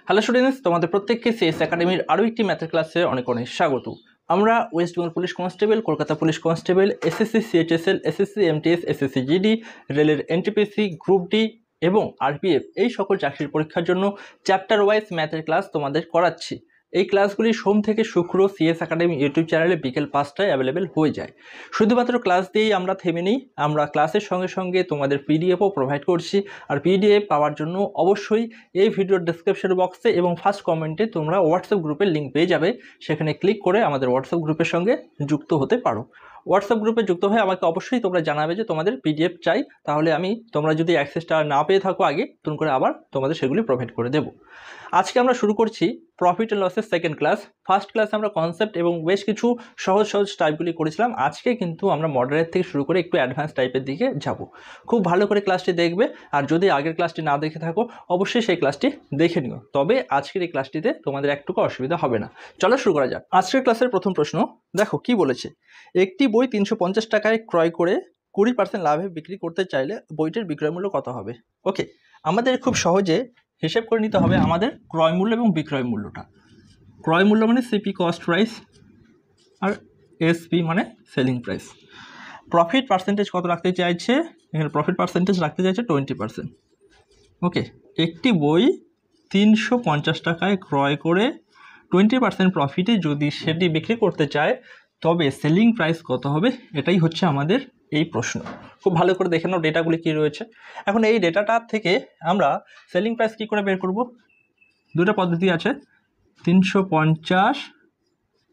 Hello students, তোমাদের প্রত্যেককে CS একাডেমির আরও একটি ম্যাথের ক্লাসে অনেক অনেক স্বাগত। আমরা West Bengal police constable, Kolkata police constable, SSC CHSL, SSC MTS, SSC GD, রেলের এনটিপিসি, গ্রুপ ডি এবং আরপিএফ এই সকল চাকরির পরীক্ষার জন্য চ্যাপ্টার ওয়াইজ ম্যাথের ক্লাস তোমাদের করাচ্ছি। এই ক্লাসগুলি সোম থেকে শুক্র সিএস একাডেমি ইউটিউব চ্যানেলে বিকেল 5টায় অ্যাভেলেবেল হয়ে যায়। শুধুমাত্র ক্লাস দিয়েই আমরা থেমে নিই, আমরা ক্লাসের সঙ্গে সঙ্গে তোমাদের পিডিএফও প্রোভাইড করছি। আর পিডিএফ পাওয়ার জন্য অবশ্যই এই ভিডিওর ডেসক্রিপশন বক্সে এবং ফার্স্ট কমেন্টে তোমরা হোয়াটসঅ্যাপ গ্রুপের লিঙ্ক পেয়ে যাবে। সেখানে ক্লিক করে আমাদের হোয়াটসঅ্যাপ গ্রুপের সঙ্গে যুক্ত হতে পারো। হোয়াটসঅ্যাপ গ্রুপে যুক্ত হয়ে আমাকে অবশ্যই তোমরা জানাবে যে তোমাদের পিডিএফ চাই, তাহলে আমি তোমরা যদি অ্যাক্সেসটা না পেয়ে থাকো আগে, নতুন করে আবার তোমাদের সেগুলি প্রোভাইড করে দেবো। আজকে আমরা শুরু করছি প্রফিট অ্যান্ড লসের সেকেন্ড ক্লাস। ফার্স্ট ক্লাসে আমরা কনসেপ্ট এবং বেশ কিছু সহজ সহজ টাইপগুলি করেছিলাম। আজকে কিন্তু আমরা মডারেট থেকে শুরু করে একটু অ্যাডভান্স টাইপের দিকে যাব। খুব ভালো করে ক্লাসটি দেখবে, আর যদি আগের ক্লাসটি না দেখে থাকো অবশ্যই সেই ক্লাসটি দেখে নিও, তবে আজকের এই ক্লাসটিতে তোমাদের একটুকু অসুবিধা হবে না। চলো শুরু করা যাক। আজকের ক্লাসের প্রথম প্রশ্ন দেখো কি বলেছে। একটি বই 350 টাকায় ক্রয় করে 20% লাভে বিক্রি করতে চাইলে বইটির বিক্রয় মূল্য কত হবে? ওকে, আমাদের খুব সহজে হিসেব করে নিতে হবে আমাদের ক্রয় মূল্য এবং বিক্রয় মূল্যটা। ক্রয় মূল্য মানে সিপি কস্ট প্রাইস, আর এসপি মানে সেলিং প্রাইস। প্রফিট পার্সেন্টেজ কত রাখতে চাইছে? এখানে প্রফিট পার্সেন্টেজ রাখতে চাইছে 20%। ওকে, একটি বই 350 টাকায় ক্রয় করে 20% প্রফিটে যদি সেটি বিক্রি করতে চায় তবে সেলিং প্রাইস কত হবে? এটাই হচ্ছে আমাদের এই প্রশ্ন। খুব ভালো করে দেখে নাও ডেটাগুলি কী রয়েছে। এখন এই ডেটাটা থেকে আমরা সেলিং প্রাইস কী করে বের করব? দুটো পদ্ধতি আছে। 350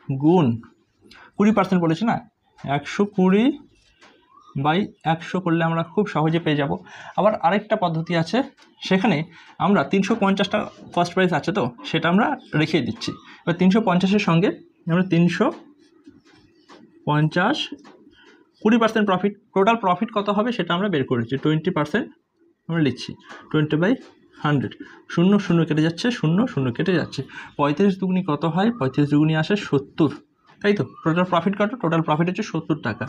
গুণ 20% বলেছে না, 120/100 করলে আমরা খুব সহজে পেয়ে যাব। আবার আরেকটা পদ্ধতি আছে, সেখানে আমরা 350টা কস্ট প্রাইস আছে তো সেটা আমরা রেখে দিচ্ছি। এবার 350-এর সঙ্গে আমরা 350 20% প্রফিট, টোটাল প্রফিট কত হবে সেটা আমরা বের করেছি। 20% আমরা লিখছি 20/100। 0 0 কেটে যাচ্ছে, 0 0 কেটে যাচ্ছে। 35 দুগুনি কত হয়? 35 দুগুনি আসে 70, তাই তো। টোটাল প্রফিট কত? টোটাল প্রফিট হচ্ছে 70 টাকা।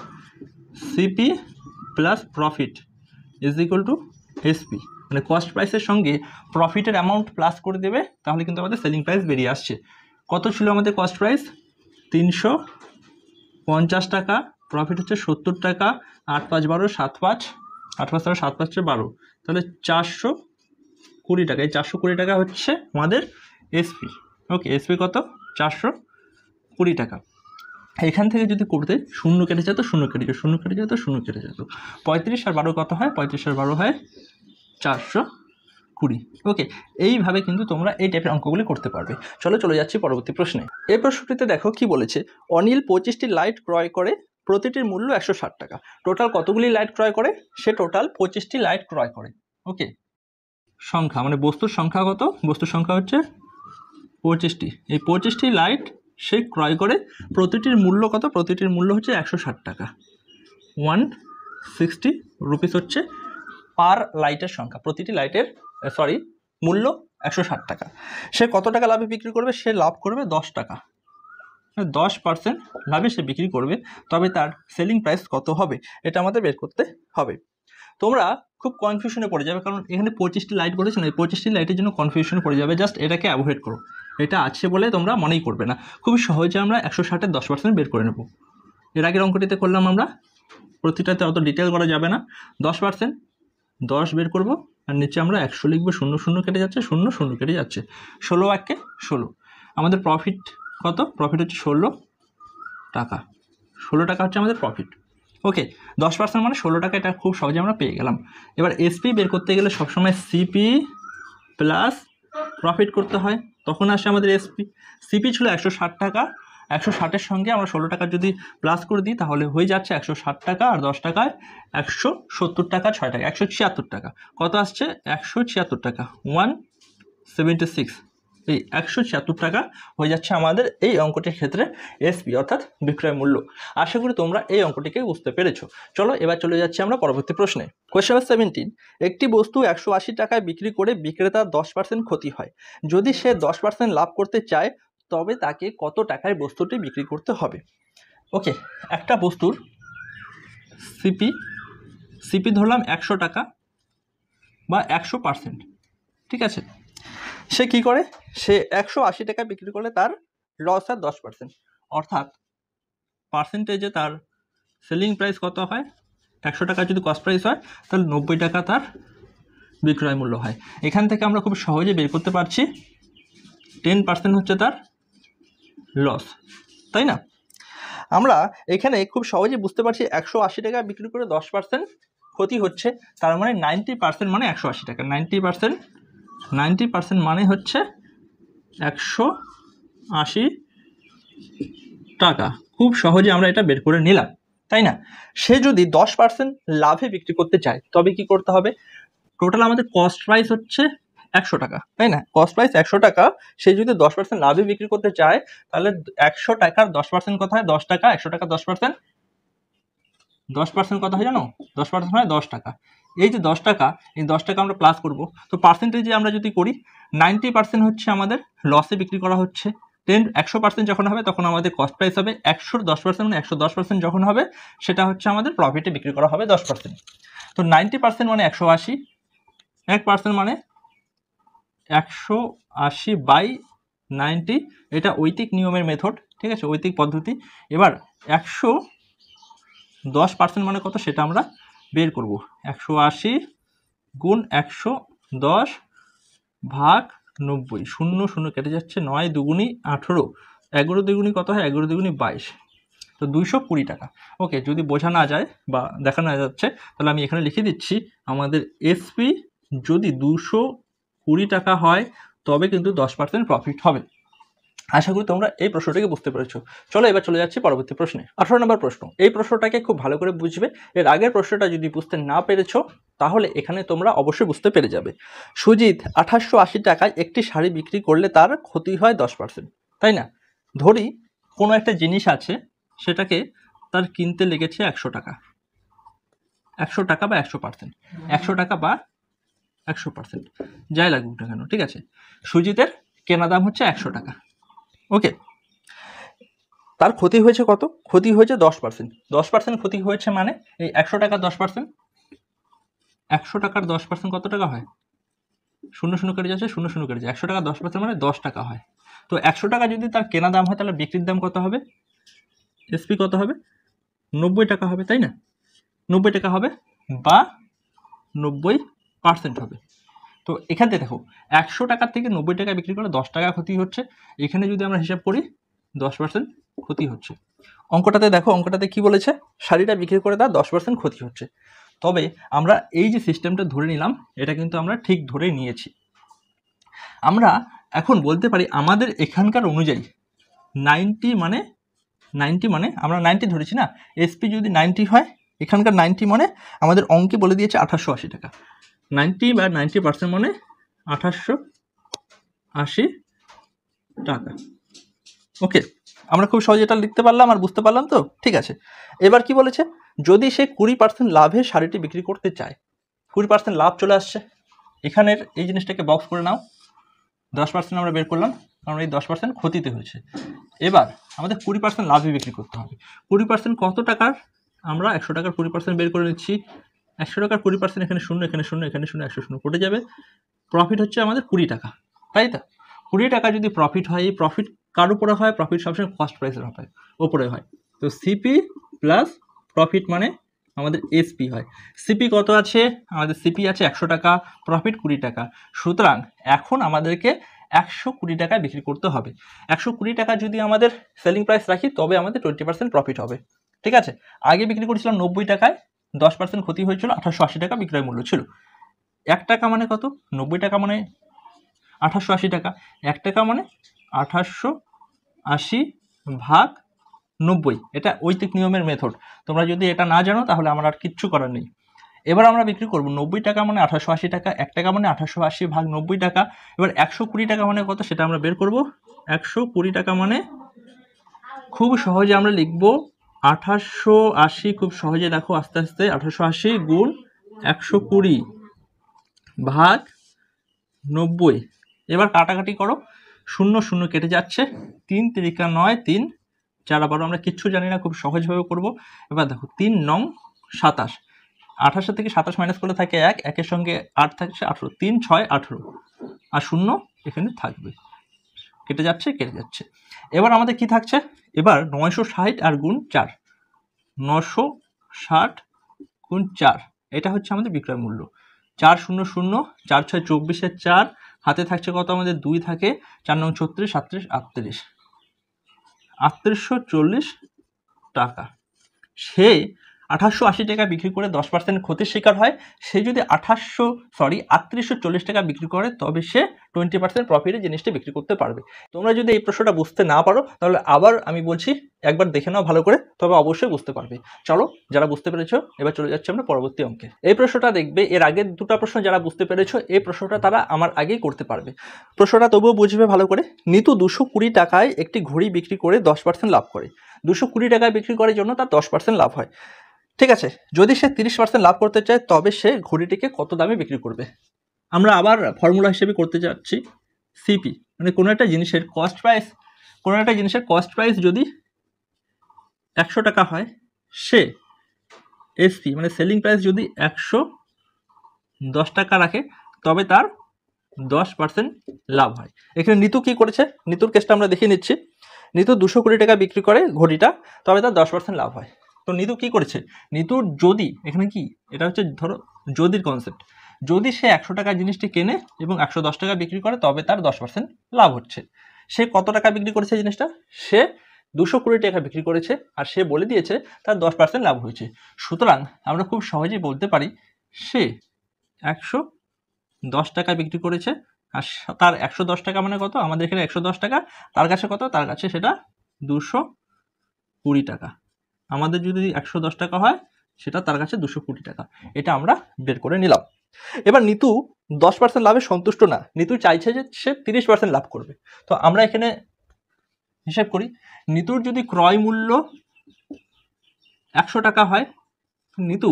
CP plus profit is equal to SP, মানে কস্ট প্রাইসের সঙ্গে প্রফিটের অ্যামাউন্ট প্লাস করে দেবে, তাহলে কিন্তু আমাদের সেলিং প্রাইস বেরিয়ে আসছে। কত ছিল আমাদের কস্ট প্রাইস? 350 টাকা, প্রফিট হচ্ছে 70 টাকা। 8 5 12, 7 5, 8 5 7 5 12, তাহলে 420 টাকা। এই 420 টাকা হচ্ছে আমাদের এসপি। ওকে, এসপি কত? 420 টাকা। এখান থেকে যদি করতে 0 কেটে যেত, 0 কেটে যেত, 0 কেটে যেত, 0 কেটে যেত। 35 আর 12 কত হয়? 35 আর 12 হয় 420। ওকে, এইভাবে কিন্তু তোমরা এই টাইপের অঙ্কগুলি করতে পারবে। চলে যাচ্ছি পরবর্তী প্রশ্নে। এই প্রশ্নটিতে দেখো কি বলেছে। অনিল 25টি লাইট ক্রয় করে, প্রতিটির মূল্য 160 টাকা। টোটাল কতগুলি লাইট ক্রয় করে? সে টোটাল 25টি লাইট ক্রয় করে। ওকে, সংখ্যা মানে বস্তুর সংখ্যা কত? বস্তুর সংখ্যা হচ্ছে 25টি। এই 25টি লাইট সে ক্রয় করে, প্রতিটির মূল্য কত? প্রতিটির মূল্য হচ্ছে 160 টাকা। 160 রুপিস হচ্ছে পার লাইটের সংখ্যা। প্রতিটি লাইটের মূল্য 160 টাকা। সে কত টাকা লাভে বিক্রি করবে? সে লাভ করবে 10 টাকা। 10% লাভে সে বিক্রি করবে, তবে তার সেলিং প্রাইস কত হবে এটা আমাদের বের করতে হবে। তোমরা খুব কনফিউশনে পড়ে যাবে, কারণ এখানে 25টি লাইট বলেছে না, এই 25টি লাইটের জন্য কনফিউশনে পড়ে যাবে। জাস্ট এটাকে অ্যাভয়েড করো, এটা আছে বলে তোমরা মনেই করবে না। খুবই সহজে আমরা 160-এর 10% বের করে নেব। এর আগের অঙ্কটিতে করলাম আমরা, প্রতিটাতে অত ডিটেল করা যাবে না। 10% 10 বের করব, আর নিচে আমরা 100 লিখবো। 0 0 কেটে যাচ্ছে, 0 0 কেটে যাচ্ছে। 16 1 16। আমাদের প্রফিট কত? প্রফিট হচ্ছে 16 টাকা। 16 টাকা হচ্ছে আমাদের প্রফিট। ওকে, 10% মানে 16 টাকা, এটা খুব সহজে আমরা পেয়ে গেলাম। এবার এসপি বের করতে গেলে সবসময় সিপি প্লাস প্রফিট করতে হয়, তখন আসে আমাদের এসপি। সিপি ছিল 160 টাকা, 160-এর সঙ্গে আমরা 16 টাকা যদি প্লাস করে দিই তাহলে হয়ে যাচ্ছে 160 টাকা, আর 10 টাকায় 170 টাকা, 6 টাকা 176 টাকা। কত আসছে? 176 টাকা। 176, এই 176 টাকা হয়ে যাচ্ছে আমাদের এই অঙ্কটির ক্ষেত্রে এসপি অর্থাৎ বিক্রয় মূল্য। আশা করি তোমরা এই অঙ্কটিকে বুঝতে পেরেছো। চলো এবার চলে যাচ্ছি আমরা পরবর্তী প্রশ্নে। Question number 17। একটি বস্তু 180 টাকায় বিক্রি করে বিক্রেতার 10% ক্ষতি হয়। যদি সে 10% লাভ করতে চায় তবে তাকে কত টাকায় বস্তুটি বিক্রি করতে হবে? ওকে, একটা বস্তুর সিপি ধরলাম 100 টাকা বা 100%, ঠিক আছে। সে কি করে, সে 180 টাকা বিক্রি করলে তার লস হয় 10%, অর্থাৎ পার্সেন্টেজে তার সেলিং প্রাইস কত হয়, 100 টাকা যদি কস্ট প্রাইস হয় তাহলে 90 টাকা তার বিক্রয় মূল্য হয়। এখান থেকে আমরা খুব সহজে বের করতে পারছি 10% হচ্ছে তার লস, তাই না? আমরা এখানে খুব সহজে বুঝতে পারছি 180 টাকা বিক্রি করে 10% ক্ষতি হচ্ছে, তার মানে 90% মানে 180 টাকা, 90% মানে হচ্ছে 180 টাকা। খুব সহজে আমরা এটা বের করে নিলাম, তাই না? সে যদি 10% লাভে বিক্রি করতে চায় তবে কি করতে হবে, টোটাল আমাদের কস্ট প্রাইস হচ্ছে 100 টাকা, তাই না? কস্ট প্রাইস 100 টাকা, সে যদি 10% লাভে বিক্রি করতে চায় তাহলে 100 টাকার 10% কত হয়, 10 টাকা। 100 টাকা 10% কত হয় জানো, 10% হয় 10 টাকা। এই যে 10 টাকা, এই 10 টাকা আমরা প্লাস করব, তো পার্সেন্টেজে আমরা যদি করি 90% হচ্ছে আমাদের লসে বিক্রি করা হচ্ছে, 100% যখন হবে তখন আমাদের কস্ট প্রাইস হবে 100, 10% মানে 110% যখন হবে সেটা হচ্ছে আমাদের প্রফিটে বিক্রি করা হবে 10%। তো 90% মানে 180, 1% মানে 180/90, এটা ঐতিক নিয়মের মেথড, ঠিক আছে, ঐতিক পদ্ধতি। এবার 110% মানে কত সেটা আমরা বের করব, 180 গুণ 110 ভাগ 90, 0 0 কেটে যাচ্ছে, 9 দুগুণি 18, 11 দুগুণি কত হয়, 11 দুগুণি 22, তো 220 টাকা। ওকে, যদি বোঝা না যায় বা দেখা না যাচ্ছে তাহলে আমি এখানে লিখে দিচ্ছি, আমাদের এসপি যদি 220 টাকা হয় তবে কিন্তু 10% প্রফিট হবে। আশা করি তোমরা এই প্রশ্নটাকে বুঝতে পেরেছো। চলো এবার চলে যাচ্ছি পরবর্তী প্রশ্নে। 18 নম্বর প্রশ্ন, এই প্রশ্নটাকে খুব ভালো করে বুঝবে। এর আগের প্রশ্নটা যদি বুঝতে না পেরেছো তাহলে এখানে তোমরা অবশ্যই বুঝতে পেরে যাবে। সুজিত 2880 টাকায় একটি শাড়ি বিক্রি করলে তার ক্ষতি হয় 10%, তাই না? ধরি কোনো একটা জিনিস আছে, সেটাকে তার কিনতে লেগেছে 100 টাকা, 100 টাকা বা 100%, 100 টাকা বা 100%, যাই লাগুক না কেন, ঠিক আছে। সুজিতের কেনা দাম হচ্ছে 100 টাকা, ওকে। তার ক্ষতি হয়েছে কত, ক্ষতি হয়েছে 10%, 10% ক্ষতি হয়েছে মানে এই 100 টাকার 10%, 100 টাকার 10% কত টাকা হয়, 0 0 কেটে যাচ্ছে, 0 0 কেটে যাচ্ছে, 100 টাকা 10% মানে 10 টাকা হয়। তো 100 টাকা যদি তার কেনা দাম হয় তাহলে বিক্রির দাম কত হবে, এসপি কত হবে, 90 টাকা হবে, তাই না? 90 টাকা হবে বা 90% হবে। তো এখান থেকে দেখো 100 টাকার থেকে 90 টাকা বিক্রি করে 10 টাকা ক্ষতি হচ্ছে, এখানে যদি আমরা হিসাব করি 10% ক্ষতি হচ্ছে। অঙ্কটাতে দেখো, অঙ্কটাতে কি বলেছে, শাড়িটা বিক্রি করে তার 10% ক্ষতি হচ্ছে। তবে আমরা এই যে সিস্টেমটা ধরে নিলাম এটা কিন্তু আমরা ঠিক ধরে নিয়েছি। আমরা এখন বলতে পারি আমাদের এখানকার অনুযায়ী 90 মানে আমরা 90 ধরেছি না, এসপি যদি 90 হয়, এখানকার 90 মানে আমাদের অঙ্কে বলে দিয়েছে 2880 টাকা, 90 বা 90% মানে 2880 টাকা, ওকে। আমরা খুব সহজে এটা লিখতে পারলাম আর বুঝতে পারলাম তো, ঠিক আছে। এবার কি বলেছে, যদি সে 20% লাভে শাড়িটি বিক্রি করতে চায়, 20% লাভ চলে আসছে, এখানের এই জিনিসটাকে বক্স করে নাও, 10% আমরা বের করলাম কারণ এই 10% ক্ষতিতে হয়েছে। এবার আমাদের 20% লাভে বিক্রি করতে হবে, 20% কত টাকার, আমরা 100 টাকার 20% বের করে নিচ্ছি, 100 টাকার 20% এখানে 0 এখানে 0 এখানে 0 100 0 কেটে যাবে, প্রফিট হচ্ছে আমাদের 20 টাকা, তাই তো? 20 টাকা যদি প্রফিট হয়, এই প্রফিট কার উপরে হয়, প্রফিট সবসময় কস্ট প্রাইসের উপরে হয়। তো সিপি প্লাস প্রফিট মানে আমাদের এসপি হয়। সিপি কত আছে, আমাদের সিপি আছে 100 টাকা, প্রফিট 20 টাকা, সুতরাং এখন আমাদেরকে 120 টাকায় বিক্রি করতে হবে। 120 টাকা যদি আমাদের সেলিং প্রাইস রাখি তবে আমাদের 20% প্রফিট হবে, ঠিক আছে। আগে বিক্রি করেছিলাম 90 টাকায়, 10% ক্ষতি হয়েছিল, 2880 টাকা বিক্রয় মূল্য ছিল। 1 টাকা মানে কত, 90 টাকা মানে 2880 টাকা, 1 টাকা মানে 2880 ভাগ 90, এটা ঐতিক নিয়মের মেথড। তোমরা যদি এটা না জানো তাহলে আমার আর কিচ্ছু করার নেই। এবার আমরা বিক্রি করব 90 টাকা মানে 2880 টাকা, 1 টাকা মানে 2880 ভাগ 90 টাকা। এবার 120 টাকা মানে কত সেটা আমরা বের করব। 120 টাকা মানে খুব সহজে আমরা লিখব 2880, খুব সহজে দেখো আস্তে আস্তে, 2880 গুণ 120 ভাগ 90। এবার কাটাকাটি করো, 0 0 কেটে যাচ্ছে, 3 3 9, 3 4 12, আমরা কিচ্ছু জানি না, খুব সহজভাবে করব। এবার দেখো 3 9 27, 28 থেকে 27 মাইনাস করলে থাকে 1, 1-এর সঙ্গে 8 থাকছে 18, 3 6 18 আর 0 এখানে থাকবে, কেটে যাচ্ছে কেটে যাচ্ছে। এবার আমাদের কি থাকছে, এবার 960 আর গুণ 4, 960 গুণ 4, এটা হচ্ছে আমাদের বিক্রয় মূল্য। 4 0 0 4 6 24 4, হাতে থাকছে কত আমাদের 2 থাকে, 4 9 36 37 38, 3840 টাকা। সে 2880 টাকা বিক্রি করে 10% ক্ষতির শিকার হয়। সে যদি 3840 টাকা বিক্রি করে তবে সে 20% প্রফিটে জিনিসটা বিক্রি করতে পারবে। তোমরা যদি এই প্রশ্নটা বুঝতে না পারো তাহলে আবার আমি বলছি একবার দেখে নাও ভালো করে, তবে অবশ্যই বুঝতে পারবে। চলো, যারা বুঝতে পেরেছো এবার চলে যাচ্ছে আমরা পরবর্তী অঙ্কে। এই প্রশ্নটা দেখবে, এর আগের দুটো প্রশ্ন যারা বুঝতে পেরেছো এই প্রশ্নটা তারা আমার আগেই করতে পারবে। প্রশ্নটা তবুও বুঝবে ভালো করে। নিতু 220 টাকায় একটি ঘড়ি বিক্রি করে 10% লাভ করে। 220 টাকায় বিক্রি করার জন্য তার 10% লাভ হয়। ঠিক আছে, যদি সে 30% লাভ করতে চায় তবে সে ঘড়িটিকে কত দামে বিক্রি করবে? আমরা আবার ফর্মুলা হিসেবে করতে যাচ্ছি সিপি, মানে কোনো একটা জিনিসের কস্ট প্রাইস যদি 100 টাকা হয়, সে এসপি মানে সেলিং প্রাইস যদি 110 টাকা রাখে তবে তার 10% লাভ হয়। এখানে নিতু কি করেছে, নিতুর কেসটা আমরা দেখিয়ে নিচ্ছি। নিতু 220 টাকা বিক্রি করে ঘড়িটা, তবে তার 10% লাভ হয়। তো নিতু কি করেছে, নিতুর যদি এখানে কি, এটা হচ্ছে ধরো যদির কনসেপ্ট, যদি সে 100 টাকার জিনিসটি কেনে এবং 110 টাকা বিক্রি করে তবে তার 10% লাভ হচ্ছে। সে কত টাকা বিক্রি করেছে জিনিসটা, সে 220 টাকা বিক্রি করেছে আর সে বলে দিয়েছে তার 10% লাভ হয়েছে। সুতরাং আমরা খুব সহজেই বলতে পারি সে 110 টাকা বিক্রি করেছে আর তার 110 টাকা মানে কত, আমাদের এখানে 110 টাকা, তার কাছে কত, তার কাছে সেটা 220 টাকা। আমাদের যদি 110 টাকা হয় সেটা তার কাছে 220 টাকা, এটা আমরা বের করে নিলাম। এবার নিতু 10% লাভে সন্তুষ্ট না, নিতু চাইছে যে সে 30% লাভ করবে। তো আমরা এখানে হিসাব করি, নিতুর যদি ক্রয় মূল্য 100 টাকা হয়, নিতু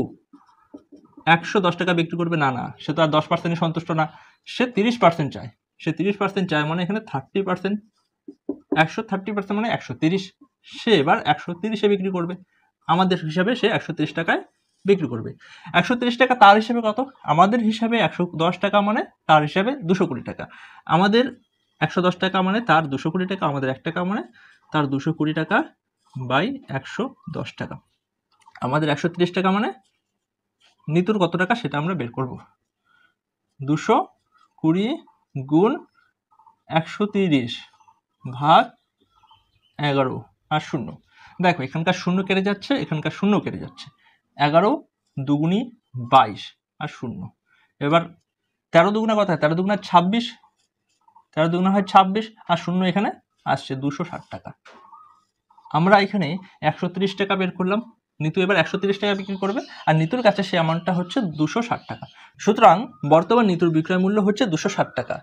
110 টাকা বিক্রি করবে না, সে তো আর 10% সন্তুষ্ট না, সে 30% চায়। সে 30% চায় মানে এখানে 30%, 130% মানে 130, সে এবার 130-এ বিক্রি করবে। আমাদের হিসাবে সে 130 টাকায় বিক্রি করবে। 130 টাকা তার হিসাবে কত, আমাদের হিসাবে 110 টাকা মানে তার হিসাবে 220 টাকা। আমাদের 110 টাকা মানে তার 220 টাকা, আমাদের 1 টাকা মানে তার 220 টাকা বাই 110 টাকা। আমাদের 130 টাকা মানে নিতুর কত টাকা সেটা আমরা বের করব। 220 গুণ 130 ভাগ 11 আর 0। দেখো এখানকার 0 কেটে যাচ্ছে, এখানকার 0 কেটে যাচ্ছে। 11 দুগুণী 22 আর 0। এবার 13 দুগুণা কত হয়, 13 দুগুণা 26, 13 দুগুণা হয় 26 আর 0 এখানে আসছে 260 টাকা। আমরা এখানে 130 টাকা বের করলাম, নিতু এবার 130 টাকা বিক্রি করবে আর নিতুর কাছে সে অ্যামাউন্টটা হচ্ছে 260 টাকা। সুতরাং বর্তমান নিতুর বিক্রয় মূল্য হচ্ছে 260 টাকা।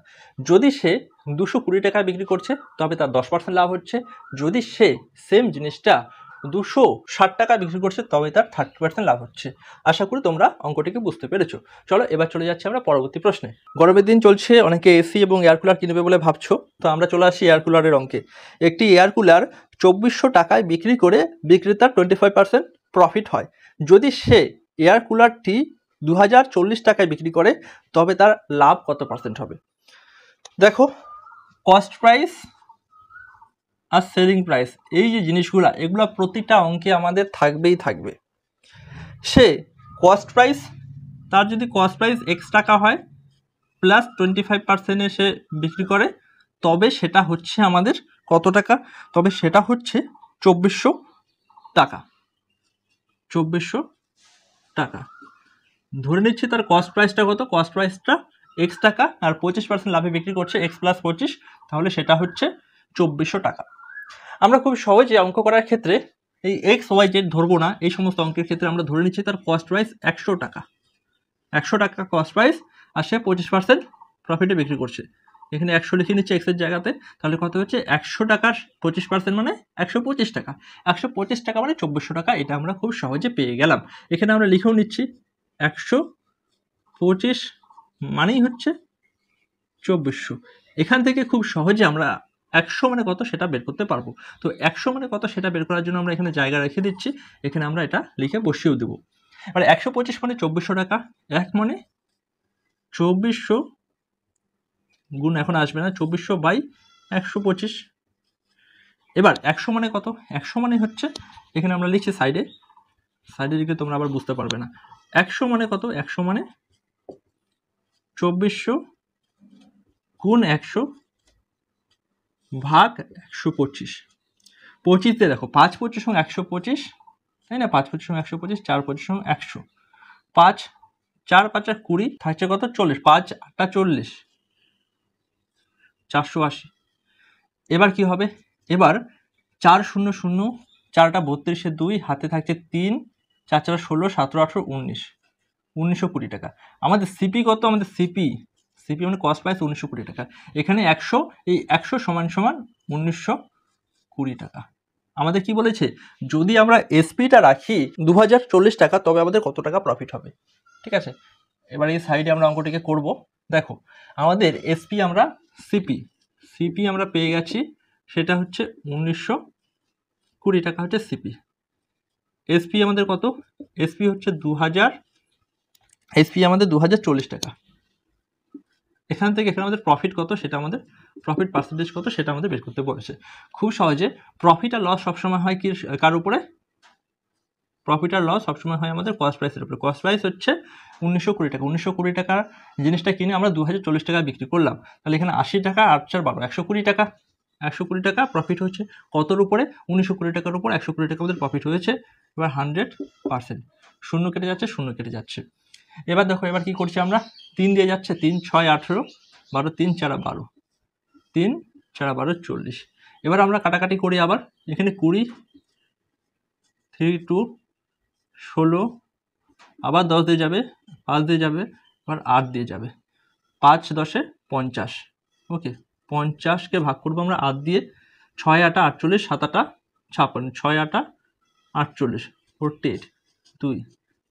যদি সে 220 টাকা বিক্রি করছে তবে তার 10% লাভ হচ্ছে। যদি সে সেম জিনিসটা 260 টাকা বিক্রি করছে তবে তার 30% লাভ হচ্ছে। আশা করি তোমরা অঙ্কটিকে বুঝতে পেরেছো। চলো এবার চলে যাচ্ছি আমরা পরবর্তী প্রশ্নে। গরমের দিন চলছে, অনেকে এসি এবং এয়ার কুলার কিনবে বলে ভাবছো, তো আমরা চলে আসি এয়ার কুলারের অঙ্কে। একটি এয়ার কুলার 2400 টাকায় বিক্রি করে বিক্রেতার 25% প্রফিট হয়। যদি সে এয়ার কুলারটি 2040 টাকায় বিক্রি করে তবে তার লাভ কত পার্সেন্ট হবে? দেখো, কস্ট প্রাইস আর সেলিং প্রাইস, এই যে জিনিসগুলো, এগুলো প্রতিটা অঙ্কে আমাদের থাকবেই থাকবে। সে কস্ট প্রাইস, তার যদি কস্ট প্রাইস এক্স টাকা হয় প্লাস 25%-এ সে বিক্রি করে তবে সেটা হচ্ছে আমাদের কত টাকা, তবে সেটা হচ্ছে 2400 টাকা। 2400 টাকা ধরে নিচ্ছি। তার কস্ট প্রাইসটা কত, কস্ট প্রাইসটা এক্স টাকা আর 25% লাভে বিক্রি করছে, এক্স প্লাস 25, তাহলে সেটা হচ্ছে 2400 টাকা। আমরা খুব সহজে অঙ্ক করার ক্ষেত্রে এই এক্স ওয়াই জেড ধরবো না, এই সমস্ত অঙ্কের ক্ষেত্রে আমরা ধরে নিচ্ছি তার কস্ট প্রাইস 100 টাকা। 100 টাকা কস্ট প্রাইস আর সে 25% প্রফিটে বিক্রি করছে। এখানে 100 লিখে নিচ্ছে এক্সের জায়গাতে, তাহলে কত হচ্ছে 100 টাকার 25% মানে 125 টাকা। 125 টাকা মানে 2400 টাকা, এটা আমরা খুব সহজে পেয়ে গেলাম। এখানে আমরা লিখেও নিচ্ছি 125 মানেই হচ্ছে 2400। এখান থেকে খুব সহজে আমরা 100 মানে কত সেটা বের করতে পারবো। তো 100 মানে কত সেটা বের করার জন্য আমরা এখানে জায়গা রেখে দিচ্ছি, এখানে আমরা এটা লিখে বসিয়েও দেবো। মানে 125 মানে 2400 টাকা, 1 মানে 2400 গুণ এখন আসবে না, 2400/125। এবার 100 মানে কত? 100 মানে হচ্ছে, এখানে আমরা লিখছি সাইডে লিখে তোমরা আবার বুঝতে পারবে না। 100 মানে কত? 100 মানে 2400 গুণ 100 ভাগ 125। 25 দিয়ে দেখো, 5 25 সঙ্গে 125, তাই না? 5 25 সঙ্গে 125, 4 25 সঙ্গে 100, 5 4 5 20, থাকছে কত? 40, 5 8 40, 480। এবার কি হবে? এবার 4 0 0, 4টা 32, 2 হাতে থাকছে 3, 4 4 16, 17 18 19, 1920 টাকা। আমাদের সিপি কত? আমাদের সিপি মানে কস্ট প্রাইস 1920 টাকা। এখানে 100, এই 100 সমান সমান 1920 টাকা। আমাদের কি বলেছে? যদি আমরা এসপিটা রাখি 2040 টাকা, তবে আমাদের কত টাকা প্রফিট হবে? ঠিক আছে, এবার এই সাইডে আমরা অঙ্কটিকে করব। দেখো, আমাদের এসপি আমরা সিপি আমরা পেয়ে গেছি, সেটা হচ্ছে 1920 টাকা হচ্ছে সিপি। এসপি আমাদের কত? এসপি হচ্ছে 2000, এসপি আমাদের 2040 টাকা। এখান থেকে এখানে আমাদের প্রফিট কত, সেটা আমাদের প্রফিট পার্সেন্টেজ কত, সেটা আমাদের বের করতে বলেছে। খুব সহজে প্রফিট আর লস সবসময় হয় কি কার উপরে? প্রফিট আর লস সবসময় হয় আমাদের কস্ট প্রাইসের উপরে। কস্ট প্রাইস হচ্ছে 1920 টাকা। 1920 টাকার জিনিসটা কিনে আমরা 2040 টাকা বিক্রি করলাম, তাহলে এখানে 80 টাকা 8 4 12, 120 টাকা। 120 টাকা প্রফিট হচ্ছে কতর উপরে? 1920 টাকার উপর 120 টাকা আমাদের প্রফিট হয়েছে। এবার 100%, শূন্য কেটে যাচ্ছে, শূন্য কেটে যাচ্ছে। এবার দেখো, এবার কি করছি আমরা? 3 দিয়ে যাচ্ছে, 3 6 18, 12 3 4 12, 3 4 12 40। এবার আমরা কাটাকাটি করি আবার। এখানে 20, 3 2 16, আবার 10 দিয়ে যাবে, 5 দিয়ে যাবে, আবার 8 দিয়ে যাবে, 5 10 50। ওকে, 50কে ভাগ করবো আমরা 8 দিয়ে, 6 8 48, 7 8 56, 6 8 48, 48, 2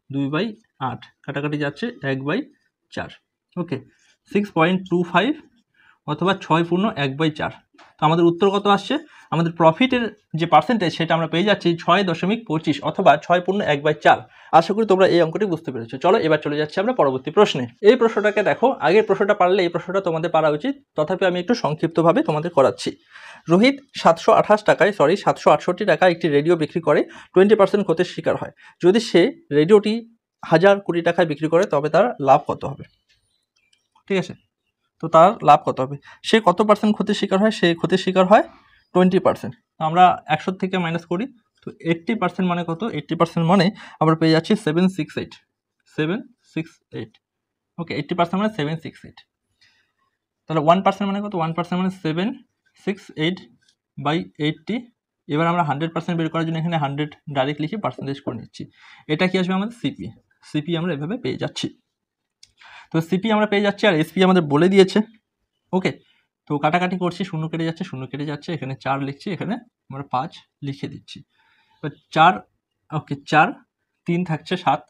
2/8, কাটাকাটি যাচ্ছে 1/4। ওকে, 6.25 অথবা 6 পূর্ণ 1/4। তো আমাদের উত্তর কত আসছে? আমাদের প্রফিটের যে পার্সেন্টেজ, সেটা আমরা পেয়ে যাচ্ছি 6.25 অথবা 6 পূর্ণ 1/4। আশা করি তোমরা এই অঙ্কটি বুঝতে পেরেছো। চলো এবার চলে যাচ্ছি আমরা পরবর্তী প্রশ্নে। এই প্রশ্নটাকে দেখো, আগের প্রশ্নটা পারলে এই প্রশ্নটা তোমাদের পারা উচিত, তথাপি আমি একটু সংক্ষিপ্তভাবে তোমাদের করাচ্ছি। রোহিত 768 টাকায় একটি রেডিও বিক্রি করে 20% ক্ষতির শিকার হয়। যদি সে রেডিওটি 1020 টাকায় বিক্রি করে, তবে তার লাভ কত হবে? ঠিক আছে, তো তার লাভ কত হবে? সে কত পার্সেন্ট ক্ষতির শিকার হয়? সে ক্ষতির শিকার হয় 20%। আমরা 100 থেকে মাইনাস করি, তো 80% মানে কত? 80% মানে আমরা পেয়ে যাচ্ছি 768। ওকে, 80% মানে 768। তাহলে 1% মানে কত? 1% মানে 768/80। এবার আমরা 100% বের করার জন্য এখানে 100 ডাইরেক্ট লিখে পার্সেন্টেজ করে নিচ্ছি। এটা কি আসবে? আমাদের সিপি আমরা এভাবে পেয়ে যাচ্ছি। তো সিপি আমরা পেয়ে যাচ্ছি, আর এসপি আমাদের বলে দিয়েছে। ওকে, তো কাটাকাটি করছি, শূন্য কেটে যাচ্ছে, শূন্য কেটে যাচ্ছে, এখানে 4 লিখছি, এখানে আমরা 5 লিখে দিচ্ছি। 4, ওকে 4 3 থাকছে 7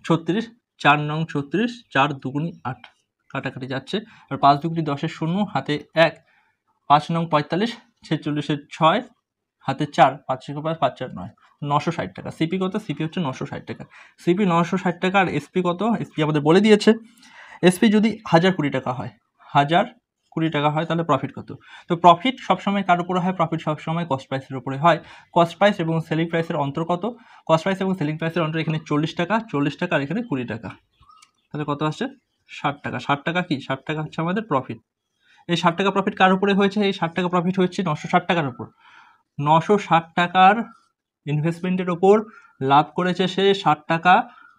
36, 4 নং 36, 4 দুগুণি 8, কাটাকাটি যাচ্ছে। আর 5 দুগুণি 10-এর 0, হাতে 1, 5 নং 45, 46-এর 6, হাতে 4, 5 5 5 4 9, 960 টাকা। সিপি কত? সিপি হচ্ছে 960 টাকা। সিপি 960 টাকা। আর এসপি কত? এসপি আমাদের বলে দিয়েছে। এসপি যদি 1020 টাকা হয়, 1020 টাকা হয়, তাহলে প্রফিট কত? তো প্রফিট সবসময় কার উপরে হয়? প্রফিট সবসময় কস্ট প্রাইসের উপরে হয়। কস্ট প্রাইস এবং সেলিং প্রাইসের অন্তর কত? কস্ট প্রাইস এবং সেলিং প্রাইসের অন্তর এখানে 40 টাকা, 40 টাকা, আর এখানে 20 টাকা, তাহলে কত আসছে? 60 টাকা। 60 টাকা কি? 60 টাকা হচ্ছে আমাদের প্রফিট। এই 60 টাকা প্রফিট কার উপরে হয়েছে? এই 60 টাকা প্রফিট হচ্ছে 960 টাকার উপর। 960 টাকার ইনভেস্টমেন্টের ওপর লাভ করেছে সে 60 টাকা।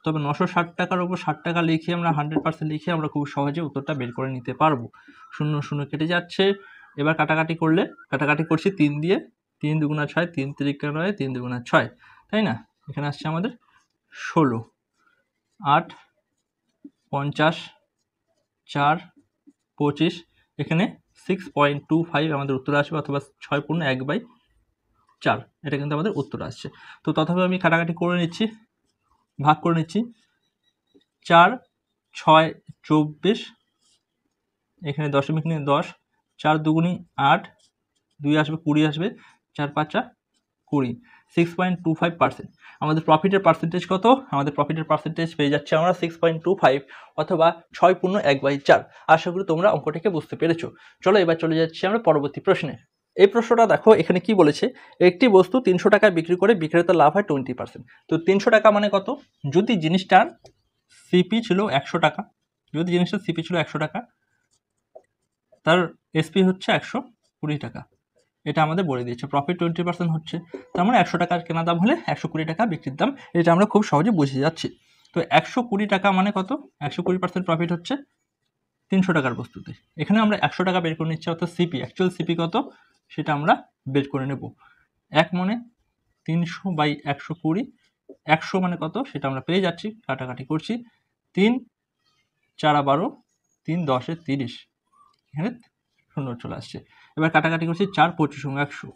তবে 960 টাকার উপর 60 টাকা লিখে আমরা 100% লিখে আমরা খুব সহজে উত্তরটা বের করে নিতে পারবো। শূন্য শূন্য কেটে যাচ্ছে। এবার কাটাকাটি করলে, কাটাকাটি করছি 3 দিয়ে, 3 দুগুণা 6, 3 তিরিকা 9, 3 দুগুণা 6, তাই না? এখানে আসছে আমাদের 16, 8 50, 4 25, এখানে 6.25 আমাদের উত্তর আসবে, অথবা 6 পূর্ণ 1/4, এটা কিন্তু আমাদের উত্তর আসছে। তো তথাপি আমি কাটাকাটি করে নিচ্ছি, ভাগ করে নিচ্ছি। 4 6 24, এখানে দশমিক নিয়ে 10, 4 দুগুণি 8, 2 আসবে 20 আসবে, 4 5 20, 6.25%। আমাদের প্রফিটের পার্সেন্টেজ কত? আমাদের প্রফিটের পার্সেন্টেজ পেয়ে যাচ্ছে আমরা 6.25 অথবা 6/4। আশা করি তোমরা অঙ্কটাকে বুঝতে পেরেছো। চলো এবার চলে যাচ্ছি আমরা পরবর্তী প্রশ্নে। এই প্রশ্নটা দেখো, এখানে কি বলেছে, একটি বস্তু 300 টাকায় বিক্রি করে বিক্রেতার লাভ হয় 20%। তো 300 টাকা মানে কত? যদি জিনিসটার সিপি ছিল 100 টাকা, যদি জিনিসটার সিপি ছিল 100 টাকা, তার এসপি হচ্ছে 120 টাকা। এটা আমাদের বলে দিয়েছে। প্রফিট 20% হচ্ছে, তার মানে 100 টাকার কেনা দাম হলে 120 টাকা বিক্রির দাম। এটা আমরা খুব সহজে বুঝে যাচ্ছি। তো 120 টাকা মানে কত? 120% প্রফিট হচ্ছে 300 টাকার বস্তুতে। এখানে আমরা 100 টাকা বের করে নিচ্ছি, অর্থাৎ সিপি, অ্যাকচুয়াল সিপি কত সেটা আমরা বের করে নেব। 1 মানে 300/120, 100 মানে কত সেটা আমরা পেয়ে যাচ্ছি, কাটাকাটি করছি। 3 4 12, 3 10 30, এখানে শূন্য চলে আসছে। এবার কাটাকাটি করছি, 4 25 100,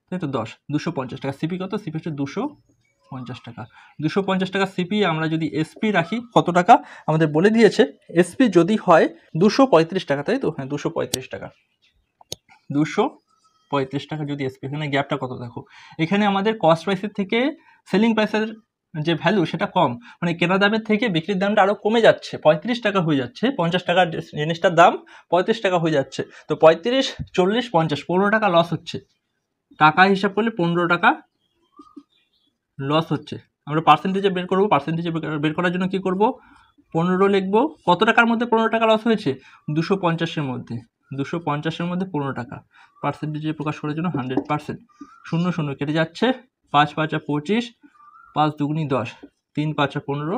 তাই তো 10, 250 টাকা। সিপি কত? সিপি হচ্ছে 250 টাকা। 250 টাকা সিপি আমরা যদি এসপি রাখি কত টাকা আমাদের বলে দিয়েছে, এসপি যদি হয় 235 টাকা, তাই তো? হ্যাঁ, 235 টাকা। 235 টাকা যদি এসপি, এখানে গ্যাপটা কত দেখো, এখানে আমাদের কস্ট প্রাইসের থেকে সেলিং প্রাইসের যে ভ্যালু সেটা কম, মানে কেনা দামের থেকে বিক্রির দামটা আরও কমে যাচ্ছে, 35 টাকা হয়ে যাচ্ছে। 50 টাকার জিনিসটার দাম 35 টাকা হয়ে যাচ্ছে। তো 35 40 50, 15 টাকা লস হচ্ছে। টাকা হিসাব করলে 15 টাকা লস হচ্ছে। আমরা পার্সেন্টেজে বের করবো। পার্সেন্টেজে বের করার জন্য কি করব? 15 লিখবো। কত টাকার মধ্যে 15 টাকা লস হয়েছে? 250-এর মধ্যে। 250-এর মধ্যে 15 টাকা। পার্সেন্টেজে প্রকাশ করার জন্য 100%। 0 0 কেটে যাচ্ছে। 5 5 25, 5 2 10, 3 5 15,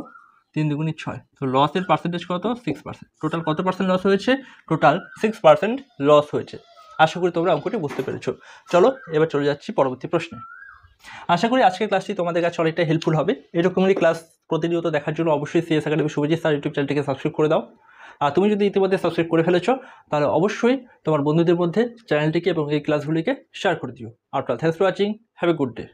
3 2 6। তো লসের পার্সেন্টেজ কত? 6%। টোটাল কত পার্সেন্ট লস হয়েছে? টোটাল 6% লস হয়েছে। আশা করি তোমরা অঙ্কটি বুঝতে পেরেছো। চলো এবার চলে যাচ্ছি পরবর্তী প্রশ্নে। আশা করি আজকের ক্লাসটি তোমাদের কাছে অনেকটা হেল্পফুল হবে। এরকমই ক্লাস প্রতিনিয়ত দেখার জন্য অবশ্যই CS academy Subhajit sir YouTube চ্যানেলটিকে সাবস্ক্রাইব করে দাও। আর তুমি যদি ইতিমধ্যে সাবস্ক্রাইব করে ফেলেছো তাহলে অবশ্যই তোমার বন্ধুদের মধ্যে চ্যানেলটিকে এবং এই ক্লাসগুলিকে শেয়ার করে দিও। After thanks for watching, have a good day.